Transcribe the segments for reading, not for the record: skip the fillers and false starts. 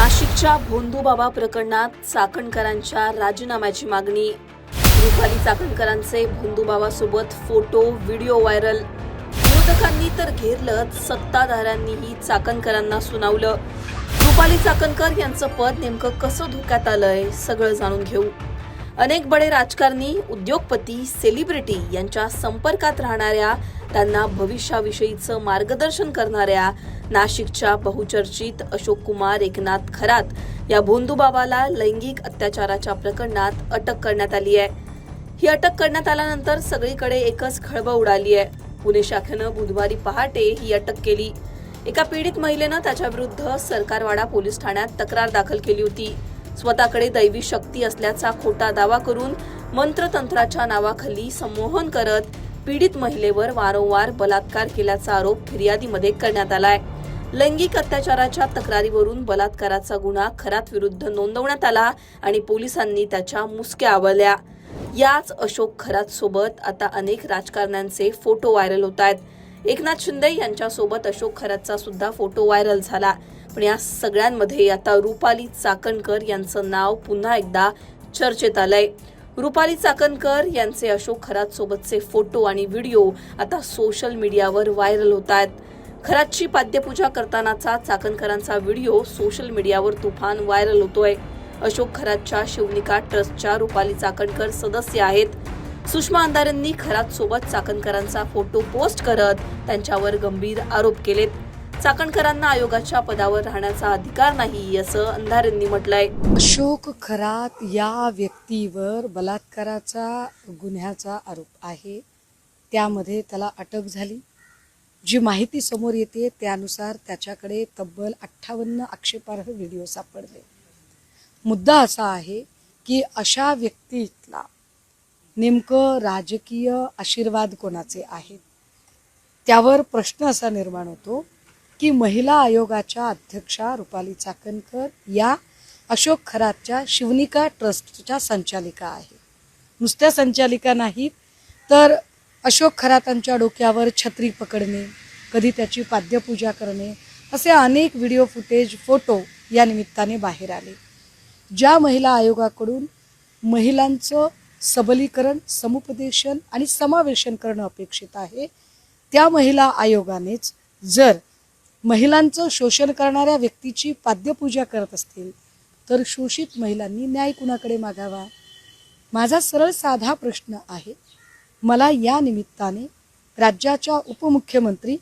नाशिकच्या भोंदूबाबा प्रकरणात चाकणकरांच्या राजीनाम्याची मागणी. रुपाली चाकणकरांचे भोंदूबाबासोबत फोटो व्हिडिओ व्हायरल. विरोधकांनी तर घेरलंच, सत्ताधाऱ्यांनीही चाकणकरांना सुनावलं. रुपाली चाकणकर यांचं पद नेमकं कसं धोक्यात आलंय सगळं जाणून घेऊ. अनेक बडे राजकारणी, उद्योगपती, सेलिब्रिटी यांच्या संपर्कात राहणाऱ्या, त्यांना भविष्याविषयीचं मार्गदर्शन करणाऱ्या नाशिकच्या बहुचर्चित अशोक कुमार एकनाथ खरात या भोंदूबाबाला लैंगिक अत्याचाराच्या प्रकरणात अटक करण्यात आली आहे. ही अटक करण्यात आल्यानंतर सगळीकडे एकच खळबळ उडाली आहे. पुणे शाखेनं बुधवारी पहाटे ही अटक केली. एका पीडित महिलेनं त्याच्याविरुद्ध सरकारवाडा पोलीस ठाण्यात तक्रार दाखल केली होती. स्वतःकडे दैवी शक्ती असल्याचा खोटा दावा करून मंत्रतंत्राच्या नावाखाली संमोहन करत पीडित महिलेवर वारंवार बलात्कार केल्याचा आरोप फिर्यादीमध्ये करण्यात आलाय. लैंगिक अत्याचाराच्या तक्रारीवरून बलात्काराचा गुन्हा खरात विरुद्ध नोंदवण्यात आला आणि पोलिसांनी त्याच्या मुसक्या आवळल्या. याच अशोक खरात सोबत आता अनेक राजकारण्यांचे फोटो व्हायरल होत आहेत. एकनाथ शिंदे यांच्यासोबत अशोक खरातचा सुद्धा फोटो व्हायरल झाला. पण या सगळ्यांमध्ये आता रुपाली चाकणकर यांचं नाव पुन्हा एकदा चर्चेत आलंय. रुपाली चाकणकर यांचे अशोक खरात सोबतचे फोटो आणि व्हिडिओ आता सोशल मीडियावर व्हायरल होत आहेत. खरातची पाद्यपूजा करतानाचा चाकणकरांचा व्हिडिओ सोशल मीडियावर तुफान व्हायरल होतोय. अशोक खरातच्या शिवनिका ट्रस्टच्या रुपाली चाकणकर सदस्य आहेत. सुषमा अंधारेंनी खरात सोबत चाकणकरांचा फोटो पोस्ट करत त्यांच्यावर गंभीर आरोप केलेत. चाकणकरांना आयोगाच्या पदावर राहण्याचा अधिकार नाही असं अंधारेंनी म्हटलंय. अशोक खरात या व्यक्तीवर बलात्काराचा गुन्ह्याचा आरोप आहे. त्यामध्ये त्याला अटक झाली. जी माहिती समोर येते त्यानुसार त्याच्याकडे तब्बल 58 आक्षेपार्ह व्हिडिओ सापडले. मुद्दा असा आहे की अशा व्यक्तीला नेमकं राजकीय आशीर्वाद कोणाचे आहेत, त्यावर प्रश्न असा निर्माण होतो की महिला आयोगाच्या अध्यक्षा रुपाली चाकणकर या अशोक खरातच्या शिवनिका ट्रस्टच्या संचालिका आहेत. नुसत्या संचालिका नाहीत तर अशोक खरातांच्या डोक्यावर छत्री पकडणे, कधी त्याची पाद्यपूजा करणे, असे अनेक व्हिडिओ फुटेज, फोटो या निमित्ताने बाहेर आले. ज्या महिला आयोगाकडून महिलांचं सबलीकरण, समुपदेशन आणि समावेशन करणं अपेक्षित आहे, त्या महिला आयोगानेच जर महिलांचं शोषण करणाऱ्या व्यक्तीची पाद्यपूजा करत असतील तर शोषित महिलांनी न्याय कुणाकडे मागावा? माझा सरळ साधा प्रश्न आहे. मला या निमित्ताने राज्याच्या उपमुख्यमंत्री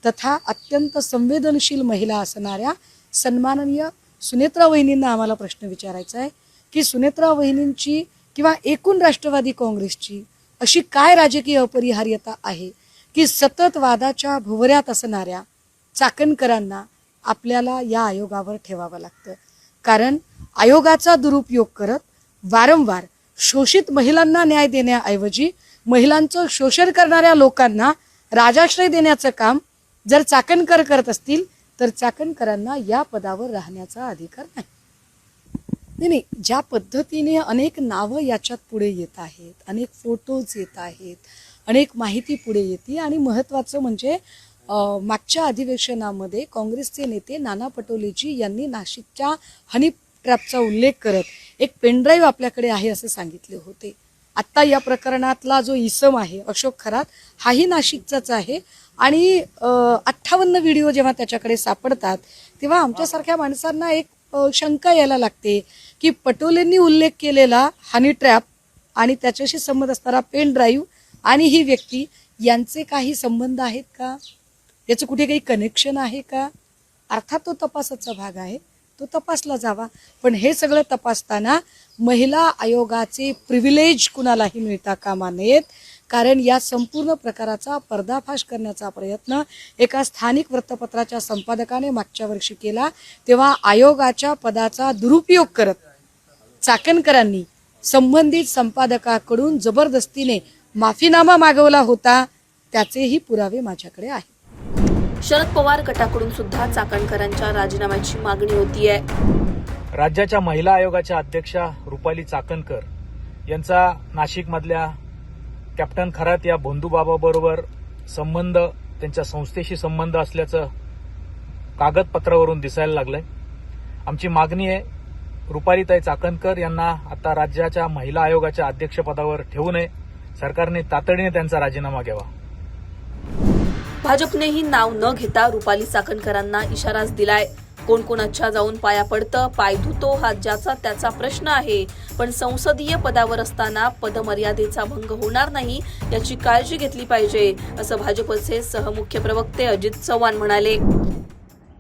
तथा अत्यंत संवेदनशील महिला असणाऱ्या सन्माननीय सुनेत्रा वहिनींना आम्हाला प्रश्न विचारायचा आहे की सुनेत्रा वहिनींची किंवा एकूण राष्ट्रवादी काँग्रेसची अशी काय राजकीय अपरिहार्यता आहे की सतत वादाच्या भुवऱ्यात असणाऱ्या चाकणकरांना आपल्याला या आयोगावर ठेवावं लागतं. कारण आयोगाचा दुरुपयोग करत वारंवार शोषित महिलांना न्याय देण्याऐवजी महिलांचं शोषण करणाऱ्या लोकांना राजाश्रय देण्याचं काम जर चाकणकर करत असतील तर चाकणकरांना या पदावर राहण्याचा अधिकार नाही. नाही, ज्या पद्धतीने अनेक नावं याच्यात पुढे येत आहेत, अनेक फोटोज येत आहेत, अनेक माहिती पुढे येते आणि महत्त्वाचं म्हणजे मागच्या अधिवेशनामध्ये काँग्रेसचे नेते नाना पटोलेजी यांनी नाशिकच्या हनी ट्रॅपचा उल्लेख करत एक पेनड्राईव्ह आपल्याकडे आहे असं सांगितले होते. आत्ता या प्रकरणातला जो इसम आहे अशोक खरात हाही नाशिकचाच आहे आणि 58 व्हिडिओ जेव्हा त्याच्याकडे सापडतात तेव्हा आमच्यासारख्या माणसांना एक शंका यायला लागते की पटोलेंनी उल्लेख केलेला हनी ट्रॅप आणि त्याच्याशी संबंध असणारा पेन ड्राईव्ह आणि ही व्यक्ती यांचे काही संबंध आहेत का? याचं कुठे काही कनेक्शन आहे का? अर्थात तो तपासाचा भाग आहे, तो तपासला जावा. पण हे सगळं तपासताना महिला आयोगाचे प्रिव्हिलेज कुणालाही मिळता कामा नयेत. कारण या संपूर्ण प्रकाराचा पर्दाफाश करण्याचा प्रयत्न एका स्थानिक वृत्तपत्राच्या संपादकाने मागच्या वर्षी केला. तेव्हा आयोगाच्या पदाचा दुरुपयोग करत चाकणकरांनी संबंधित संपादकाकडून जबरदस्तीने माफीनामा मागवला होता. त्याचेही पुरावे माझ्याकडे आहेत. शरद पवार गटाकडून सुद्धा चाकणकरांच्या राजीनाम्याची मागणी होतीये. राज्याच्या महिला आयोगाच्या अध्यक्षा रुपाली चाकणकर यांचा नाशिकमधल्या कॅप्टन खरात या भोंदूबाबाबरोबर संबंध, त्यांच्या संस्थेशी संबंध असल्याचं कागदपत्रावरून दिसायला लागलंय. आमची मागणी आहे रुपालीताई चाकणकर यांना आता राज्याच्या महिला आयोगाच्या अध्यक्षपदावर ठेवू नये. सरकारने तातडीने त्यांचा राजीनामा घ्यावा. भाजपनेही नाव न घेता रुपाली चाकणकरांना इशाराच दिलाय. कोण कोणाच्या जाऊन पाया पडतं, पाय धुतो हा ज्याचा त्याचा प्रश्न आहे, पण संसदीय पदावर असताना पदमर्यादेचा भंग होणार नाही याची काळजी घेतली पाहिजे, असं भाजपचे सहमुख्य प्रवक्ते अजित चव्हाण म्हणाले.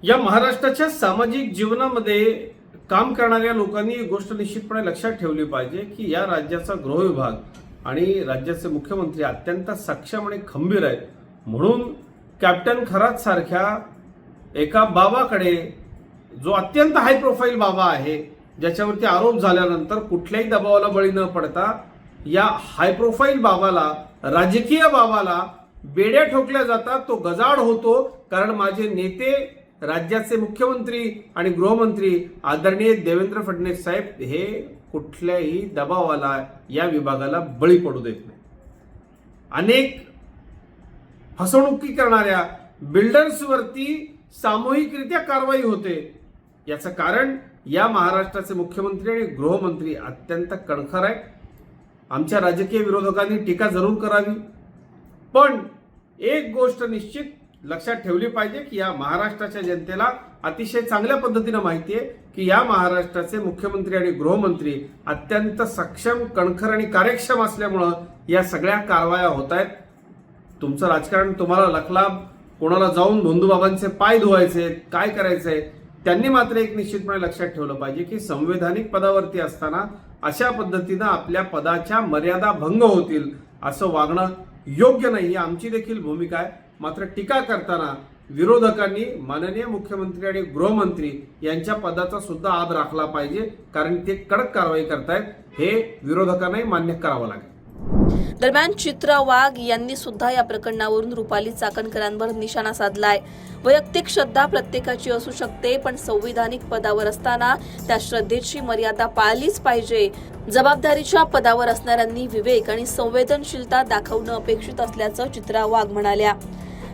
या महाराष्ट्राच्या सामाजिक जीवनामध्ये काम करणाऱ्या लोकांनी एक गोष्ट निश्चितपणे लक्षात ठेवली पाहिजे की या राज्याचा गृह विभाग आणि राज्याचे मुख्यमंत्री अत्यंत सक्षम आणि खंबीर आहेत. म्हणून कॅप्टन खरात सारख्या एका बाबाकडे, जो अत्यंत हाय प्रोफाईल बाबा आहे, ज्याच्यावरती आरोप झाल्यानंतर कुठल्याही दबावाला बळी न पडता या हाय प्रोफाईल बाबाला, राजकीय बाबाला बेड्या ठोकल्या जातात. तो गजाड होतो कारण माझे नेते, राज्याचे मुख्यमंत्री आणि गृहमंत्री आदरणीय देवेंद्र फडणवीस साहेब हे कुठल्याही दबावाला या विभागाला बळी पडू देत नाही. अनेक फसवणुकी करणाऱ्या बिल्डर्सवरती सामूहिकरित्या कारवाई होते. याचं कारण या महाराष्ट्राचे मुख्यमंत्री आणि गृहमंत्री अत्यंत कणखर आहेत. आमच्या राजकीय विरोधकांनी टीका जरूर करावी, पण एक गोष्ट निश्चित लक्षात ठेवली पाहिजे की या महाराष्ट्राच्या जनतेला अतिशय चांगल्या पद्धतीनं माहिती आहे की या महाराष्ट्राचे मुख्यमंत्री आणि गृहमंत्री अत्यंत सक्षम, कणखर आणि कार्यक्षम असल्यामुळं या सगळ्या कारवाया होत आहेत. तुमचं राजकारण तुम्हाला लखलाभ, कोणाला जाऊन भोंदूबाबांचे पाय धुवायचे, काय करायचंय, त्यांनी मात्र एक निश्चितपणे लक्षात ठेवलं पाहिजे की संवैधानिक पदावरती असताना अशा पद्धतीनं आपल्या पदाच्या मर्यादा भंग होतील असं वागणं योग्य नाही. ही आमची देखील भूमिका आहे. मात्र टीका करताना विरोधकांनी माननीय मुख्यमंत्री आणि गृहमंत्री यांच्या पदाचा सुद्धा आद राखला पाहिजे, कारण ते कडक कारवाई करतायत. हे विरोधकांनाही मान्य करावं लागेल. दरम्यान चित्रा वाघ यांनी सुद्धा या प्रकरणावरून रुपाली चाकणकरांवर निशाणा साधलाय. वैयक्तिक श्रद्धा प्रत्येकाची असू शकते, पण संविधानिक पदावर असताना त्या श्रद्धेची मर्यादा पाळलीच पाहिजे. जबाबदारीच्या पदावर असणाऱ्यांनी विवेक आणि संवेदनशीलता दाखवणं अपेक्षित असल्याचं चित्रा वाघ म्हणाल्या.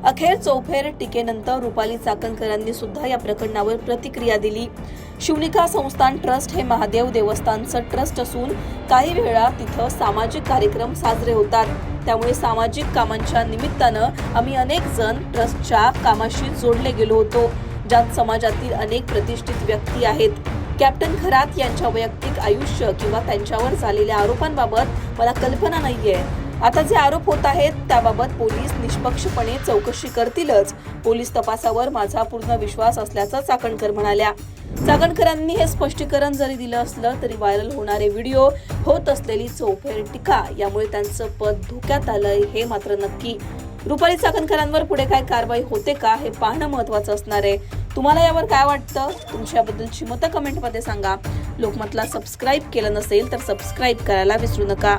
अखेर चौफेर टीकेनंतर रुपाली चाकणकरांनी सुद्धा या प्रकरणावर प्रतिक्रिया दिली. शिवनिका संस्थान ट्रस्ट हे महादेव देवस्थानचं ट्रस्ट असून काही वेळा तिथं सामाजिक कार्यक्रम साजरे होतात. त्यामुळे सामाजिक कामांच्या निमित्तानं आम्ही अनेक जण ट्रस्टच्या कामाशी जोडले गेलो होतो, ज्यात समाजातील अनेक प्रतिष्ठित व्यक्ती आहेत. कॅप्टन खरात यांच्या वैयक्तिक आयुष्य किंवा त्यांच्यावर झालेल्या आरोपांबाबत मला कल्पना नाहीये. आता जे आरोप होत आहेत त्याबाबत पोलीस निष्पक्षपणे चौकशी करतीलच. पोलीस तपासावर माझा पूर्ण विश्वास असल्याचं चाकणकर म्हणाल्या. चाकणकरांनी हे स्पष्टीकरण जरी दिलं असलं तरी व्हायरल होणारे व्हिडिओ, होत असलेली चौफेर टीका यामुळे त्यांचं पद धोक्यात आलंय हे मात्र नक्की. रुपाली चाकणकरांवर पुढे काय कारवाई होते का हे पाहणं महत्त्वाचं असणार आहे. तुम्हाला यावर काय वाटतं? तुमच्याबद्दलची मतं कमेंटमध्ये सांगा. लोकमतला सबस्क्राईब केलं नसेल तर सबस्क्राईब करायला विसरू नका.